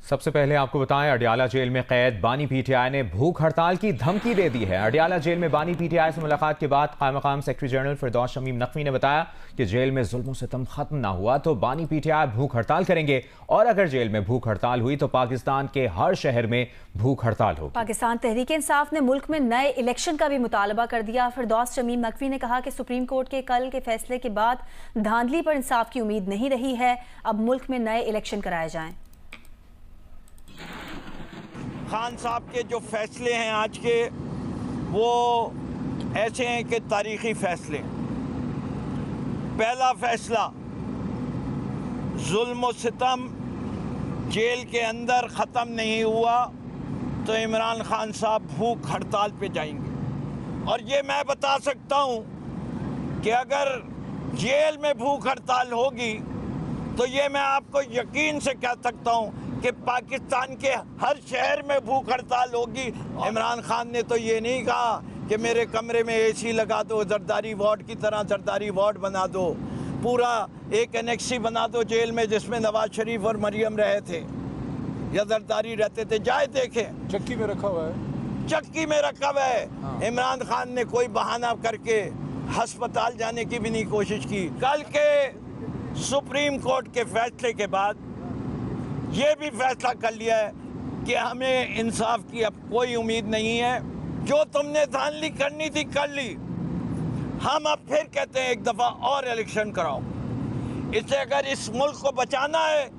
सबसे पहले आपको बताएं, अडियाला जेल में कैद बानी पीटीआई ने भूख हड़ताल की धमकी दे दी है। अडियाला जेल में बानी पीटीआई से मुलाकात के बाद क़ायम-मक़ाम सेक्रेटरी जनरल फिरदौस शमीम नकवी ने बताया कि जेल में जुल्म सितम खत्म ना हुआ तो बानी पीटीआई भूख हड़ताल करेंगे, और अगर जेल में भूख हड़ताल हुई तो पाकिस्तान के हर शहर में भूख हड़ताल होगी। पाकिस्तान तहरीक-ए-इंसाफ ने मुल्क में नए इलेक्शन का भी मुतालबा कर दिया। फिरदौस शमीम नकवी ने कहा कि सुप्रीम कोर्ट के कल के फैसले के बाद धांधली पर इंसाफ की उम्मीद नहीं रही है, अब मुल्क में नए इलेक्शन कराए जाएं। खान साहब के जो फैसले हैं आज के, वो ऐसे हैं कि तारीखी फैसले। पहला फैसला, जुल्म और सितम जेल के अंदर ख़त्म नहीं हुआ तो इमरान खान साहब भूख हड़ताल पे जाएंगे। और ये मैं बता सकता हूँ कि अगर जेल में भूख हड़ताल होगी तो ये मैं आपको यकीन से कह सकता हूँ कि पाकिस्तान के हर शहर में भूख हड़ताल होगी। इमरान खान ने तो ये नहीं कहा कि मेरे कमरे में एसी लगा दो, जरदारी वार्ड की तरह जरदारी वार्ड बना दो, पूरा एक एनेक्सी बना दो जेल में जिसमें नवाज शरीफ और मरियम रहे थे या जरदारी रहते थे। जाए देखें, चक्की में रखा हुआ है, चक्की में रखा हुआ है। हाँ। इमरान खान ने कोई बहाना करके अस्पताल जाने की भी नहीं कोशिश की। कल के सुप्रीम कोर्ट के फैसले के बाद ये भी फैसला कर लिया है कि हमें इंसाफ की अब कोई उम्मीद नहीं है। जो तुमने धांधली करनी थी कर ली, हम अब फिर कहते हैं एक दफ़ा और इलेक्शन कराओ। इससे अगर इस मुल्क को बचाना है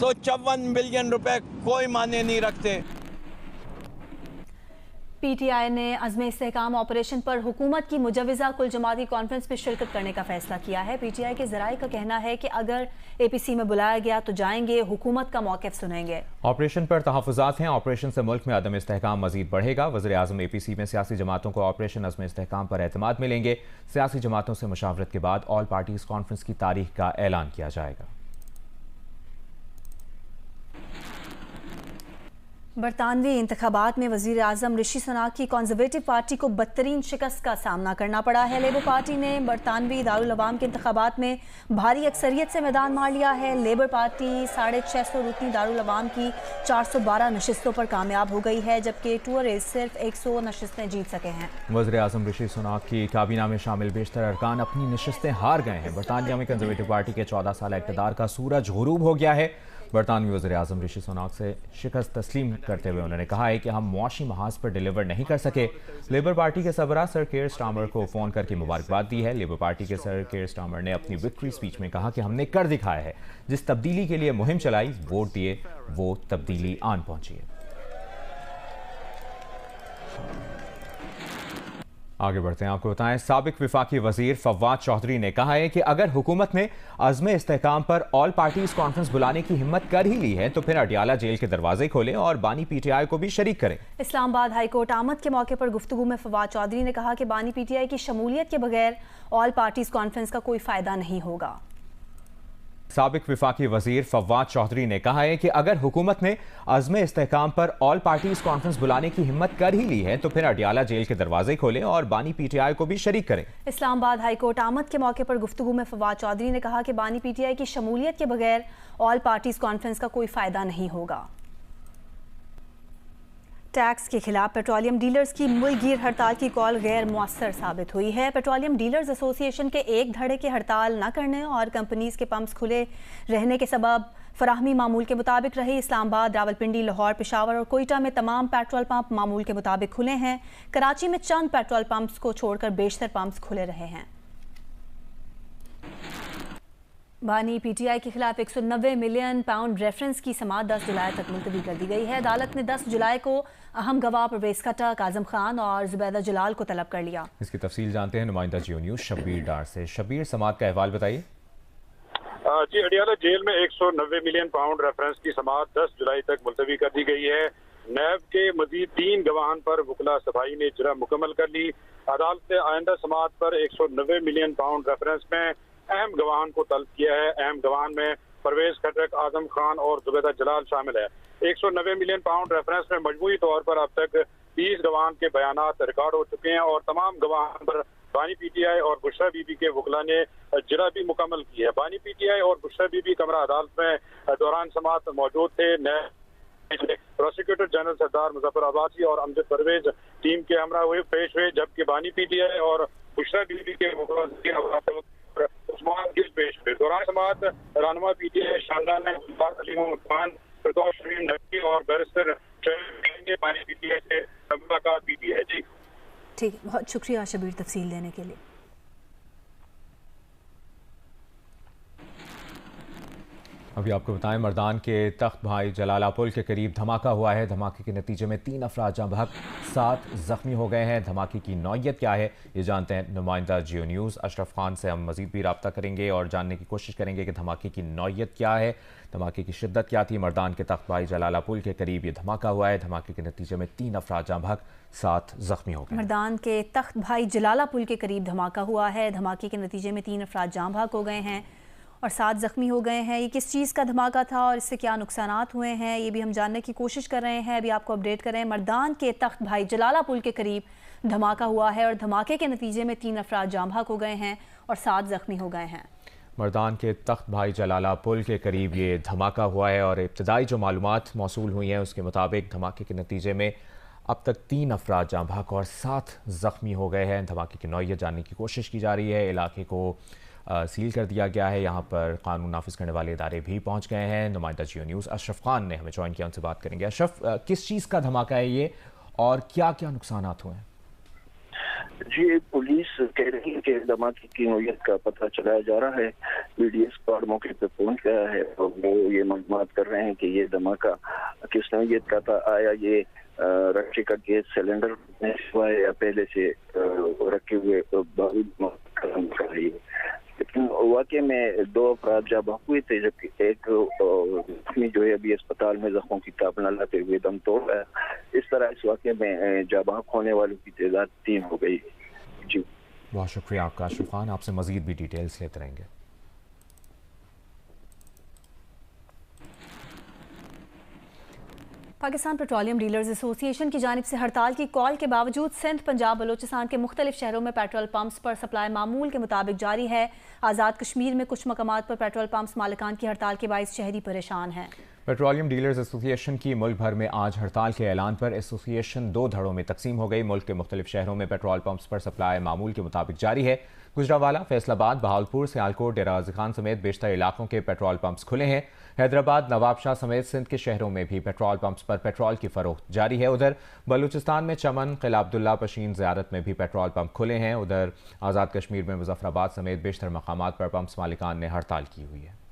तो 54 बिलियन रुपए कोई मायने नहीं रखते। पीटीआई ने अज़्म इस्तेहकाम ऑपरेशन पर हुकूमत की मुजव्वज़ा कुल जमाती कॉन्फ्रेंस में शिरकत करने का फैसला किया है। पीटीआई के ज़राए का कहना है कि अगर एपीसी में बुलाया गया तो जाएंगे, हुकूमत का मौक़िफ़ सुनेंगे। ऑपरेशन पर तहफ़्फ़ुज़ात हैं। ऑपरेशन से मुल्क में अदम इस्तेहकाम मज़ीद बढ़ेगा। वज़ीर-ए-आज़म एपीसी में सियासी जमातों को ऑपरेशन अज़्म इस्तेहकाम पर एतमाद मिलेंगे। सियासी जमातों से मुशावरत के बाद ऑल पार्टीज़ कॉन्फ्रेंस की तारीख का ऐलान किया जाएगा। बरतानवी इंतखाबात में वज़ीर आज़म ऋषि सुनाक की कंजर्वेटिव पार्टी को बदतरीन शिकस्त का सामना करना पड़ा है। लेबर पार्टी ने बरतानवी दारुल अवाम के इंतखाबात में भारी अक्सरियत से मैदान मार लिया है। लेबर पार्टी 650 रुकनी दारुल अवाम की 412 नशिस्तों पर कामयाब हो गई है, जबकि टूअरेज सिर्फ 100 नशिस्तें जीत सके हैं। वज़ीर आज़म ऋषि सुनाक की काबीना में शामिल बेशतर अरकान अपनी नशिस्तें हार गए हैं। बरतानिया में कंजर्वेटिव पार्टी के 14 साल इक़्तिदार का सूरज गुरूब हो गया है। बरतानवी वज़ीर आज़म ऋषि सुनाक से शिकस्त तस्लीम करते हुए उन्होंने कहा है कि हम मुआशी महाज पर डिलीवर नहीं कर सके। लेबर पार्टी के सरबराह सर केयर स्टार्मर को फ़ोन करके मुबारकबाद दी है। लेबर पार्टी के सर केयर स्टार्मर ने अपनी विक्ट्री स्पीच में कहा कि हमने कर दिखाया है, जिस तब्दीली के लिए मुहिम चलाई, वोट दिए, वो तब्दीली आन पहुंची है। आगे बढ़ते हैं, आपको बताएं, साबिक विफाकी वजीर फवाद चौधरी ने कहा है कि अगर हुकूमत ने अज़्म इस्तेहकाम पर ऑल पार्टीज कॉन्फ्रेंस बुलाने की हिम्मत कर ही ली है तो फिर अडियाला जेल के दरवाजे खोलें और बानी पीटीआई को भी शरीक करें। इस्लामाबाद हाईकोर्ट आमद के मौके पर गुफ्तगू में फवाद चौधरी ने कहा कि बानी पीटीआई की शमूलियत के बगैर ऑल पार्टीज कॉन्फ्रेंस का कोई फायदा नहीं होगा। साबिक विफाकी वजीर फवाद चौधरी ने कहा है कि अगर हुकूमत ने अज़्म इस्तेहकाम पर ऑल पार्टीज कॉन्फ्रेंस बुलाने की हिम्मत कर ही ली है तो फिर अडियाला जेल के दरवाजे खोलें और बानी पीटीआई को भी शरीक करें। इस्लामाबाद हाईकोर्ट आमद के मौके पर गुफ्तगू में फवाद चौधरी ने कहा कि बानी पीटीआई की शमूलियत के बगैर ऑल पार्टीज कॉन्फ्रेंस का कोई फायदा नहीं होगा। टैक्स के खिलाफ पेट्रोलियम डीलर्स की मुल्कगीर हड़ताल की कॉल गैर मुअस्सर साबित हुई है। पेट्रोलियम डीलर्स एसोसिएशन के एक धड़े की हड़ताल न करने और कंपनीज के पंप्स खुले रहने के सबब फराहमी मामूल के मुताबिक रही। इस्लामाबाद, रावलपिंडी, लाहौर, पेशावर और कोयटा में तमाम पेट्रोल पंप मामूल के मुताबिक खुले हैं। कराची में चंद पेट्रोल पंप्स को छोड़कर बेशतर पंप्स खुले रहे हैं। बानी पीटीआई के खिलाफ 190 मिलियन पाउंड रेफरेंस की समाअत 10 जुलाई तक मुलतवी कर दी गई है। अदालत ने 10 जुलाई को अहम गवाह परवेज खट्टक, आजम खान और जुबैदा जलाल को तलब कर लिया। इसकी तफसील जानते हैं नुमाइंदा जियो न्यूज शब्बीर डार से। शब्बीर, समाअत का अहवाल बताइए। जी, अडियाला जेल में 190 मिलियन पाउंड रेफरेंस की समाअत 10 जुलाई तक मुलतवी कर दी गई है। नैब के मजीद 3 गवाहान पर वकला सफाई ने इजरा मुकम्मल कर ली। अदालत ने आइंदा समाअत पर 190 मिलियन पाउंड रेफरेंस में अहम गवाहान को तलब किया है। अहम गवाहान में परवेज खट्टक, आजम खान और जुबैदा जलाल शामिल है। 190 मिलियन पाउंड रेफरेंस में मजमूई तौर पर अब तक 30 गवाहान के बयानात रिकॉर्ड हो चुके हैं और तमाम गवाहान पर बानी पीटीआई और बुशरा बीबी के वकला ने जिरा भी मुकम्मल की है। बानी पीटीआई और बुशरा बीबी कमरा अदालत में दौरान समाअत मौजूद थे। प्रोसिक्यूटर जनरल सरदार मुजफ्फर अब्बासी और अमजद परवेज टीम के हमरा हुए पेश हुए, जबकि बानी पीटीआई और बुशरा बीबी के उस्मान गिल पेश हुए। दौरान समाअत रहनुमा पीटीआई शानदार ने खान, प्रतोष नकवी और बैरिस्टर बानी पीटीआई से मुलाकात की है। जी ठीक है, बहुत शुक्रिया शबीर तफसील देने के लिए। अभी आपको बताएं, मर्दान के तख्त भाई जलाला पुल के करीब धमाका हुआ है। धमाके के नतीजे में 3 अफराद जाँ बहक, 7 जख्मी हो गए हैं। धमाके की नौयत क्या है ये जानते हैं नुमाइंदा जियो न्यूज़ अशरफ खान से। हम मजीद भी रब्ता करेंगे और जानने की कोशिश करेंगे कि धमाके की नौयत क्या है, धमाके की शिद्दत क्या थी। मर्दान के तख्त भाई जलाला पुल के करीब ये धमाका हुआ है। धमाके के नतीजे में 3 अफराद जाँ बहक, 7 जख्मी हो गए। मर्दान के तख्त भाई जलाला पुल के करीब धमाका हुआ है। धमाके के नतीजे में 3 अफराद जाँ बहक हो गए हैं और 7 जख्मी हो गए हैं। ये किस चीज़ का धमाका था और इससे क्या नुकसानात हुए हैं, ये भी हम जानने की कोशिश कर रहे हैं। अभी आपको अपडेट कर रहे हैं, मर्दान के तख्त भाई जलाला पुल के करीब धमाका हुआ है और धमाके के नतीजे में 3 अफराद जाँ बहक हो गए हैं और 7 जख्मी हो गए हैं। मर्दान के तख्त भाई जलाला पुल के करीब ये धमाका हुआ है और इब्तदाई जो मालूमात मौसूल हुई हैं उसके मुताबिक धमाके के नतीजे में अब तक 3 अफराद जाँ बहक और 7 जख्मी हो गए हैं। धमाके की नौयत जानने की कोशिश की जा रही है। इलाके को सील कर दिया गया है। यहाँ पर कानून नाफिज करने वाले इदारे भी पहुँच गए हैं। नुमाइंदा जियो न्यूज़ अशरफ खान ने हमें ज्वाइन किया, उनसे बात करेंगे। अशरफ, किस चीज़ का धमाका है ये और क्या क्या नुकसानात हुए हैं? जी, पुलिस कह रही है कि धमाके की नौयत का पता चलाया जा रहा है। BDS स्क्वाड मौके पर पहुंच गया है और वो ये मालूमात कर रहे हैं कि ये धमाका किस नौयत का था। आया ये रक्षा का गैस सिलेंडर में हुआ है या पहले से रखे हुए बारूद कर रही है। लेकिन वाकई में 2 अफराद जाँ बहक हुए थे, जबकि एक जख्मी जो है अभी अस्पताल में जख्मों की ताब न लाते हुए दम तोड़ गया। इस तरह इस वाकई में जाँ बहक होने वालों की तादाद 3 हो गई। जी बहुत शुक्रिया आपका अशरफ खान, आपसे मजीद भी डिटेल्स लेते रहेंगे। पाकिस्तान पेट्रोलियम डीलर्स एसोसिएशन की जानिब से हड़ताल की कॉल के बावजूद सिंध, पंजाब, बलोचिस्तान के मुख्तलिफ शहरों में पेट्रोल पंप्स पर सप्लाई मामूल के मुताबिक जारी है। आज़ाद कश्मीर में कुछ मकामात पर पेट्रोल पंप्स मालिकान की हड़ताल के बाइस शहरी परेशान हैं। पेट्रोलियम डीलर्स एसोसिएशन की मुल्क भर में आज हड़ताल के ऐलान पर एसोसिएशन 2 धड़ों में तकसीम हो गई। मुल्क के मुख्तलिफ शहरों में पेट्रोल पंप्स पर सप्लाई मामूल के मुताबिक जारी है। गुजरावाला, फैसलाबाद, बहावलपुर, सियालकोट, डेरा गाजी खान समेत बेशतर इलाकों के पेट्रोल पंप्स खुले हैं। हैदराबाद, नवाबशाह समेत सिंध के शहरों में भी पेट्रोल पंप्स पर पेट्रोल की फरोख्त जारी है। उधर बलूचिस्तान में चमन, किला अब्दुल्ला, पशीन, ज़ियारत में भी पेट्रोल पंप खुले हैं। उधर आज़ाद कश्मीर में मुजफ्फराबाद समेत बेशतर मकामात पर पंप्स मालिकान ने हड़ताल की हुई है।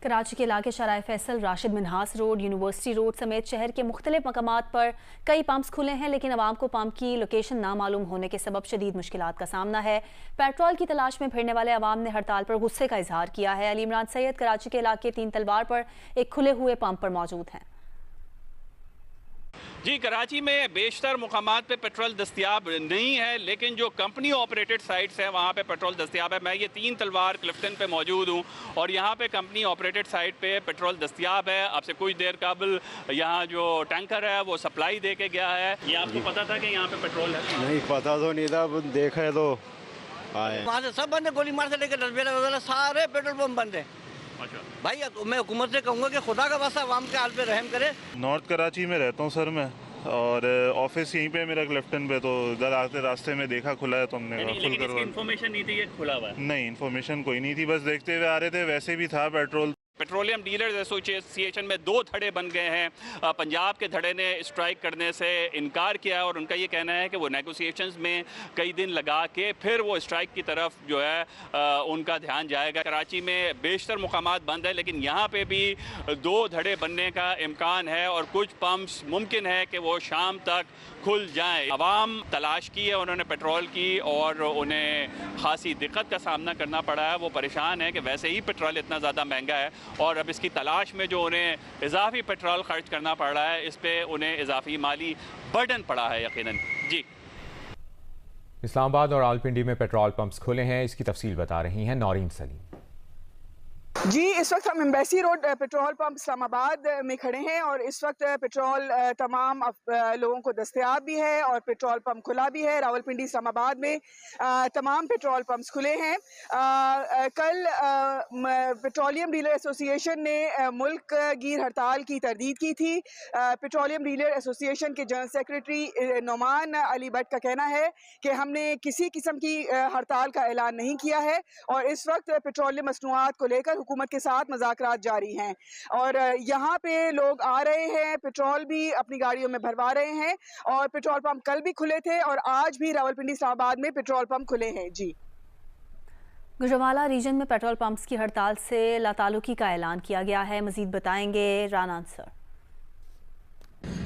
कराची के इलाके Sharae Faisal, Rashid Minhas road, university road समेत शहर के मुख्तलिफ मकामात पर कई पंप्स खुले हैं, लेकिन आवाम को पंप की लोकेशन ना मालूम होने के सबब शदीद मुश्किलात का सामना है। पेट्रोल की तलाश में फिरने वाले आवाम ने हड़ताल पर गुस्से का इजहार किया है। अली इमरान सैयद कराची के इलाके 3 तलवार पर एक खुले हुए पंप पर मौजूद हैं। जी, कराची में बेशतर मुकामात पे पेट्रोल दस्तियाब नहीं है, लेकिन जो कंपनी ऑपरेटेड साइट्स हैं वहाँ पे पेट्रोल दस्तियाब है। मैं ये 3 तलवार क्लिफ्टन पे मौजूद हूँ और यहाँ पे कंपनी ऑपरेटेड साइट पे पेट्रोल दस्तियाब है। आपसे कुछ देर कबल यहाँ जो टैंकर है वो सप्लाई दे के गया है। ये आपको पता था कि यहाँ पे पेट्रोल है? नहीं पता तो नहीं था, देखा तो आए। वहाँ से सब बंद है, गोली मार से लेकर डरबेला वगैरह सारे पेट्रोल पंप बंद है। अच्छा भाई मैं हुकूमत से कहूँगा कि खुदा का वास्ता आवाम के हाल पे रहम करे। नॉर्थ कराची में रहता हूँ सर मैं, और ऑफिस यहीं पे मेरा क्लिफ्टन पे, तो इधर आते रास्ते में देखा खुला है तो हमने खुल कर। इन्फॉर्मेशन नहीं थी ये खुला हुआ है? नहीं, इन्फॉर्मेशन कोई नहीं थी, बस देखते हुए आ रहे थे, वैसे भी था पेट्रोल। पेट्रोलियम डीलर्स एसोसिएशन में 2 धड़े बन गए हैं। पंजाब के धड़े ने स्ट्राइक करने से इनकार किया है और उनका ये कहना है कि वो नेगोशिएशंस में कई दिन लगा के फिर वो स्ट्राइक की तरफ जो है उनका ध्यान जाएगा। कराची में बेशतर मुकामात बंद है, लेकिन यहाँ पे भी 2 धड़े बनने का इम्कान है और कुछ पंप्स मुमकिन है कि वो शाम तक खुल जाएं। अवाम तलाश की है उन्होंने पेट्रोल की और उन्हें खासी दिक्कत का सामना करना पड़ा है। वो परेशान है कि वैसे ही पेट्रोल इतना ज़्यादा महंगा है और अब इसकी तलाश में जो उन्हें इजाफी पेट्रोल खर्च करना पड़ रहा है, इस पे उन्हें इजाफी माली बर्डन पड़ा है यकीनन। जी, इस्लामाबाद और रावलपिंडी में पेट्रोल पंप्स खुले हैं, इसकी तफसील बता रही हैं नौरीन सलीम। जी, इस वक्त हम embassy road petrol pump Islamabad में खड़े हैं और इस वक्त पेट्रोल तमाम लोगों को दस्तयाब भी है और पेट्रोल पंप खुला भी है। रावलपिंडी इस्लामाबाद में तमाम पेट्रोल पंप्स खुले हैं। कल पेट्रोलियम डीलर एसोसिएशन ने मुल्क गिर हड़ताल की तरदीद की थी। पेट्रोलियम डीलर एसोसिएशन के जनरल सेक्रेटरी नोमान अली भट्ट का कहना है कि हमने किसी किस्म की हड़ताल का ऐलान नहीं किया है और इस वक्त पेट्रोलियम मसनूआत को लेकर हुकूमत के साथ मुज़ाकरात जारी हैं और यहाँ पे लोग आ रहे हैं, पेट्रोल भी अपनी गाड़ियों में भरवा रहे हैं और पेट्रोल पंप कल भी खुले थे और आज भी रावलपिंडी इस्लामाबाद में पेट्रोल पंप खुले हैं। जी, गुजरांवाला रीजन में पेट्रोल पंप्स की हड़ताल से लातालुकी का ऐलान किया गया है। मजीद बताएंगे राना सर।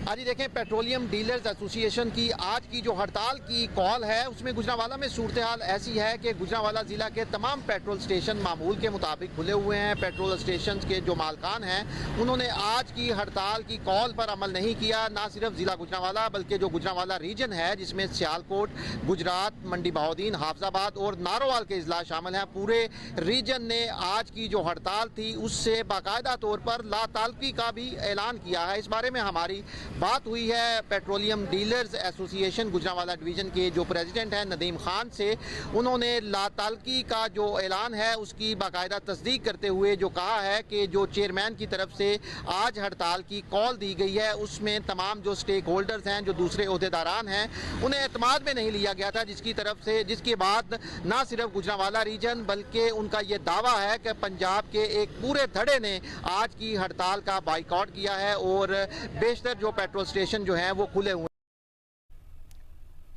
आज देखें, पेट्रोलियम डीलर्स एसोसिएशन की आज की जो हड़ताल की कॉल है उसमें गुजरांवाला में सूरत हाल ऐसी है कि गुजरांवाला ज़िला के तमाम पेट्रोल स्टेशन मामूल के मुताबिक खुले हुए हैं। पेट्रोल स्टेशन के जो मालकान हैं उन्होंने आज की हड़ताल की कॉल पर अमल नहीं किया। ना सिर्फ ज़िला गुजरांवाला बल्कि जो गुजरांवाला रीजन है जिसमें सियालकोट, गुजरात, मंडी बहाउद्दीन, हाफजाबाद और नारोवाल के अजला शामिल हैं, पूरे रीजन ने आज की जो हड़ताल थी उससे बाकायदा तौर पर लातालकी का भी ऐलान किया है। इस बारे में हमारी बात हुई है petroleum dealers association Gujranwala division के जो प्रेसिडेंट हैं नदीम खान से। उन्होंने लातालकी का जो ऐलान है उसकी बाकायदा तस्दीक करते हुए जो कहा है कि जो चेयरमैन की तरफ से आज हड़ताल की कॉल दी गई है उसमें तमाम जो स्टेक होल्डर्स हैं, जो दूसरे ओहदेदारान हैं, उन्हें एतमाद में नहीं लिया गया था, जिसके बाद ना सिर्फ गुजरांवाला रीजन बल्कि उनका ये दावा है कि पंजाब के एक पूरे धड़े ने आज की हड़ताल का बाइकआउट किया है और बेशतर जो पेट्रोल स्टेशन जो हैं वो खुले हुए।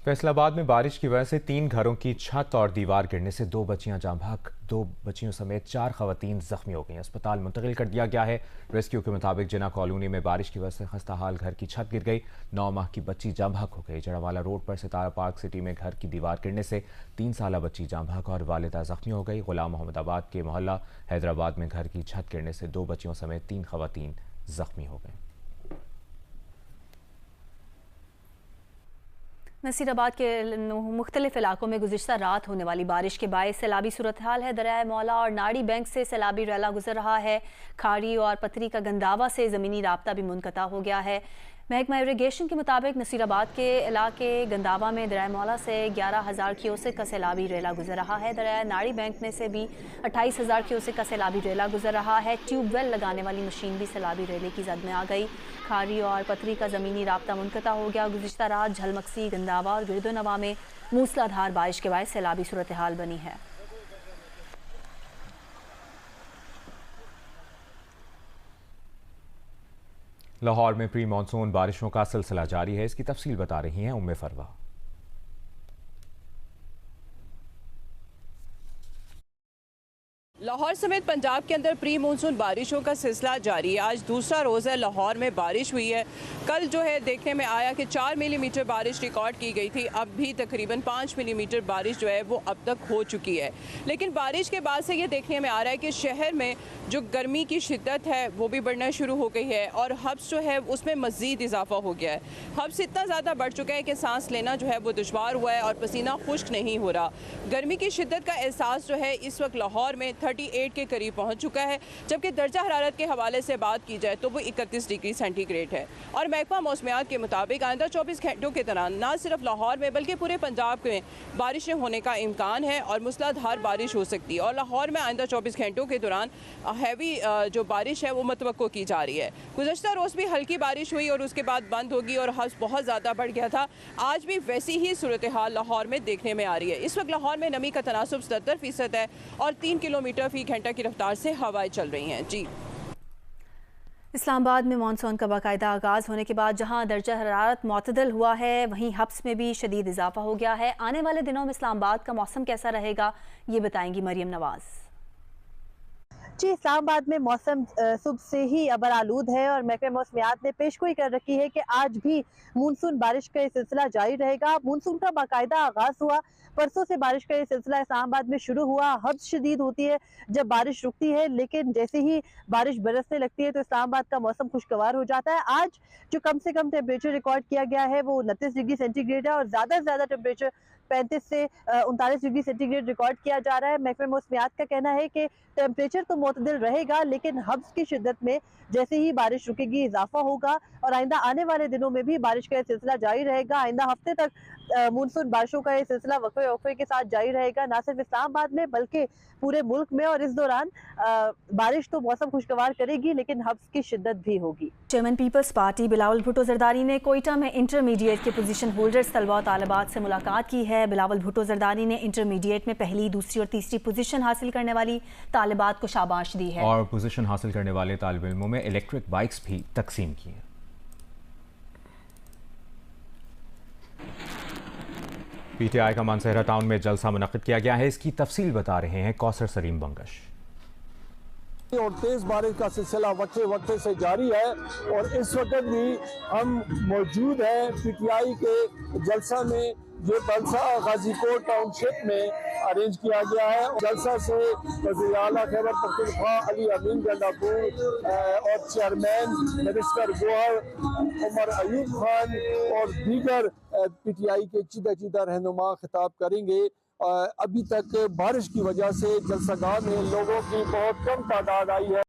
फैसलाबाद में बारिश की वजह से 3 घरों की छत और दीवार गिरने से 2 बच्चियां जाँ भाग, 2 बच्चियों समेत 4 खवातीन जख्मी हो गई। अस्पताल मुंतकिल कर दिया गया है। रेस्क्यू के मुताबिक जिना कॉलोनी में बारिश की वजह से खस्ताहाल घर की छत गिर गई। 9 माह की बच्ची जाँ भाग हो गई। जड़ावाला रोड पर सितारा पार्क सिटी में घर की दीवार गिरने से 3 साला बच्ची जाँ भाग और वालिदा जख्मी हो गई। गुलाम मोहम्मदाबाद के मोहल्ला हैदराबाद में घर की छत गिरने से 2 बच्चियों समेत 3 खवातीन जख्मी हो गए। नसीराबाद के मुख्तलिफ इलाकों में गुज़िश्ता रात होने वाली बारिश के बायस सैलाबी सूरत हाल है। दरियाए मौला और नाड़ी बैंक से सैलाबी रैला गुजर रहा है। खाड़ी और पथरी का गंदावा से ज़मीनी राब्ता भी मुनक़ता हो गया है। महकमा इरिगेशन के मुताबिक नसीराबाद के इलाके गंदावा में दरियाए मौला से 11,000 क्यूसेक का सैलाबी रेला गुजर रहा है। दरियाए नाड़ी बैंक में से भी 28,000 क्यूसेक का सैलाबी रेला गुजर रहा है। ट्यूबवेल लगाने वाली मशीन भी सैलाबी रेले की जद में आ गई। खारी और पथरी का ज़मीनी राब्ता मुनक़ता हो गया। गुज़िश्ता रात झलमक्सी, गंदावा और गिरदोनवा में मूसलाधार बारिश के बाद सैलाबी सूरत हाल बनी है। लाहौर में प्री मानसून बारिशों का सिलसिला जारी है। इसकी तफसील बता रही हैं उम्मे फरवा। लाहौर समेत पंजाब के अंदर प्री मानसून बारिशों का सिलसिला जारी है। आज दूसरा रोज़ है, लाहौर में बारिश हुई है। कल जो है देखने में आया कि 4 मिलीमीटर बारिश रिकॉर्ड की गई थी। अब भी तकरीबन 5 मिलीमीटर बारिश जो है वो अब तक हो चुकी है। लेकिन बारिश के बाद से ये देखने में आ रहा है कि शहर में जो गर्मी की शिद्दत है वो भी बढ़ना शुरू हो गई है और हब्स जो है उसमें मज़ीद इजाफा हो गया है। हब्स इतना ज़्यादा बढ़ चुका है कि सांस लेना जो है वो दुश्वार हुआ है और पसीना खुश्क नहीं हो रहा। गर्मी की शिद्दत का एहसास जो है इस वक्त लाहौर में 38 के करीब पहुंच चुका है, जबकि दर्जा हरारत के हवाले से बात की जाए तो वो 31 डिग्री सेंटीग्रेड है। और महकमा मौसमियात के मुताबिक आइंदा 24 घंटों के दौरान ना सिर्फ लाहौर में बल्कि पूरे पंजाब में बारिशें होने का इम्कान है और मूसलाधार बारिश हो सकती है। और लाहौर में आइंदा 24 घंटों के दौरान हैवी जो बारिश है वो मतवक्को की जा रही है। गुज़श्ता रोज़ भी हल्की बारिश हुई और उसके बाद बंद होगी और हब्स बहुत ज़्यादा बढ़ गया था। आज भी वैसी ही सूरत हाल लाहौर में देखने में आ रही है। इस वक्त लाहौर में नमी का तनासुब 77% है और 3 किलोमीटर फी घंटा की रफ्तार से हवाएं चल रही हैं। जी, इस्लामाबाद में मानसून का बाकायदा आगाज़ होने के बाद जहां दर्जा हरारत मुतदल हुआ है, वहीं हब्स में भी शदीद इजाफा हो गया है। आने वाले दिनों में इस्लामाबाद का मौसम कैसा रहेगा, ये बताएंगी मरियम नवाज। जी, इस्लामाबाद में मौसम सुबह से ही अबर आलूद है और महकमा मौसमियात ने पेशगोई कर रखी है कि आज भी मानसून बारिश का ये सिलसिला जारी रहेगा। मानसून का बाकायदा आगाज़ हुआ, परसों से बारिश का ये सिलसिला इस्लामाबाद में शुरू हुआ। हब्स शदीद होती है जब बारिश रुकती है, लेकिन जैसे ही बारिश बरसने लगती है तो इस्लामाबाद का मौसम खुशगवार हो जाता है। आज जो कम से कम टेम्परेचर रिकॉर्ड किया गया है वो 29 डिग्री सेंटीग्रेड है और ज़्यादा से ज़्यादा टेम्परेचर 35 से 39 डिग्री सेंटीग्रेड रिकॉर्ड किया जा रहा है। महकमे मौसमियात का कहना है कि टेम्परेचर तो मुतदिल रहेगा, लेकिन हब्स की शिद्दत में जैसे ही बारिश रुकेगी इजाफा होगा और आइंदा आने वाले दिनों में भी बारिश का यह सिलसिला जारी रहेगा। आइंदा हफ्ते तक मानसून बारिशों का यह सिलसिला वक्फे के साथ जारी रहेगा, ना सिर्फ इस्लामाबाद में बल्कि पूरे मुल्क में। और इस दौरान बारिश तो मौसम खुशगवार करेगी, लेकिन हब्स की शिद्दत भी होगी। Chairman People's Party Bilawal Bhutto Zardari ने कोयटा में इंटरमीडिएट के पोजीशन होल्डर्स तलबा और तालिबात से मुलाकात की है। बिलावल भुट्टो जरदारी ने इंटरमीडिएट में पहली, दूसरी और तीसरी पोजीशन हासिल करने वाली तालिबात को शाबाश दी है और पोजीशन हासिल करने वाले तालिब इल्मों में इलेक्ट्रिक बाइक्स भी तकसीम की हैं। पीटीआई का मानसहरा टाउन में जलसा मुनक्किद किया गया है। इसकी तफसील बता रहे हैं कौसर सलीम बंगश। और तेज बारिश का सिलसिला वक्फे से जारी है और इस वक्त भी हम मौजूद हैं पीटीआई के जलसा में, जो जलसा गाजीपुर टाउनशिप में अरेंज किया गया है। जलसा से वज़ीर आला खैबर पख्तूनख्वा अली अमीन गंडापुर और चेयरमैन मिनिस्टर गोहर उमर अयूब खान और दीगर पीटीआई के चीदा रहनुमा खिताब करेंगे। अभी तक बारिश की वजह से जलसागाह में लोगों की बहुत कम तादाद आई है।